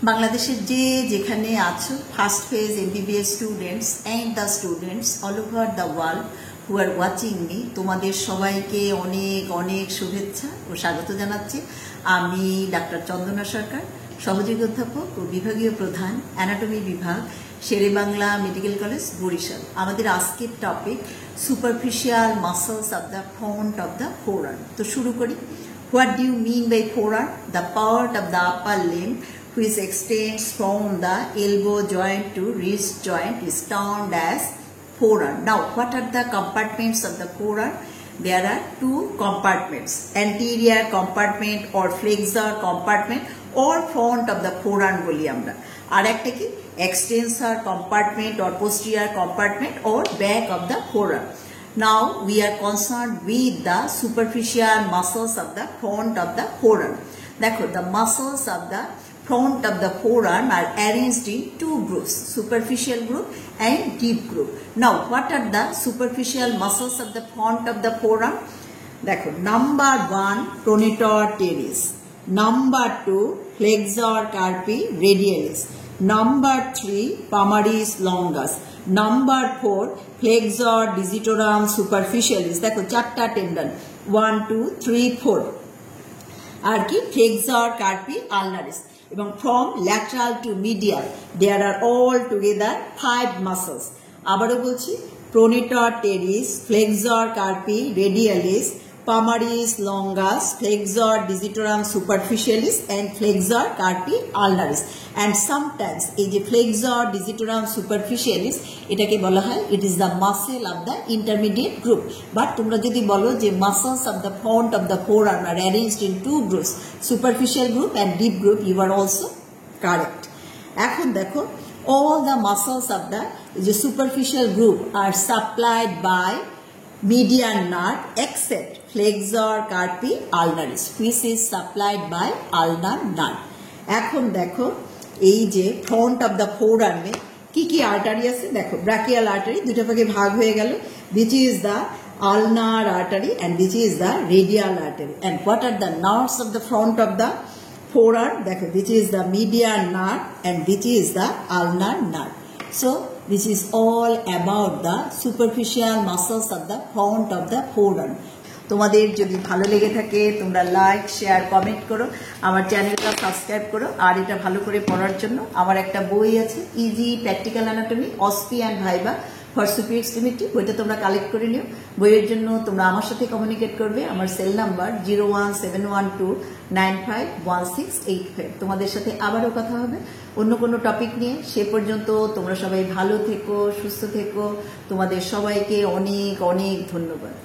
বাংলাদেশের যে যেখানে আছো first phase MBBS students and the students all over the world who are watching me, তোমাদের সবাইকে অনেক অনেক শুভেচ্ছা ও স্বাগত জানাচ্ছি। আমি ডাক্তার চন্দনা সরকার, সহযোগী অধ্যাপক ও বিভাগীয় প্রধান, অ্যানাটমি বিভাগ, শেরেবাংলা মেডিকেল কলেজ, বরিশাল। আমাদের আজকের topic superficial muscles of the front of the forearm. তো শুরু করি। What do you mean by forearm? The part of the upper limb which extends from the elbow joint to wrist joint is termed as forearm. Now, what are the compartments of the forearm? There are two compartments, anterior compartment or flexor compartment or front of the forearm boli amra. Ar ekta ki extensor compartment or posterior compartment or back of the forearm. Now we are concerned with the superficial muscles of the front of the forearm. Dekho, the muscles of the front of the forearm are arranged in two groups, superficial group and deep group. Now what are the superficial muscles of the front of the forearm? Dekho, number 1 pronator teres, number 2 flexor carpi radialis, number 3 palmaris longus, number 4 flexor digitorum superficialis. দেখো চারটা tendon 1 2 3 4 আর কি flexor carpi ulnaris, এবং from lateral to medial there are all together 5 muscles. আবারও বলছি, pronator teres, flexor carpi radialis, palmaris longus, flexor digitorum superficialis and flexor carpi ulnaris. And sometimes এই যে flexor digitorum superficialis এটাকে বলা হয় it is the muscle of the intermediate group. But তোমরা যদি বলো যে muscles of the front of the forearm are arranged in two groups, superficial group and deep group, you are also correct. এখন দেখো, all the muscles of the superficial group are supplied by median nerve except flexor carpi ulnaris which is supplied by ulnar nerve. এখন দেখো এই যে front of the ফোরআর্মে কি কি artery আছে, দেখো ব্রাকিয়াল আর্টারি দুটো ভাগে ভাগ হয়ে গেল, which is the ulnar artery and which is the radial artery. And what are the nerves of the front of the forearm? দেখো, which is the median nerve and which is the ulnar nerve. So this is all about the superficial muscles of the front of the forearm. তোমাদের যদি ভালো লেগে থাকে তোমরা like share comment করো, আমার চ্যানেলটা সাবস্ক্রাইব করো। আর এটা ভালো করে পড়ার জন্য আমার একটা বই আছে, easy practical anatomy OSPE and viva for superior extremity, বইটা তোমরা কালেক্ট করে নিও। বইয়ের জন্য তোমরা আমার সাথে কমিউনিকেট করবে। আমার সেল নাম্বার 01712951685। তোমাদের সাথে আবারও কথা হবে অন্য কোনো টপিক নিয়ে। সে পর্যন্ত তোমরা সবাই ভালো থেকো, সুস্থ থেকো। তোমাদের সবাইকে অনেক অনেক ধন্যবাদ।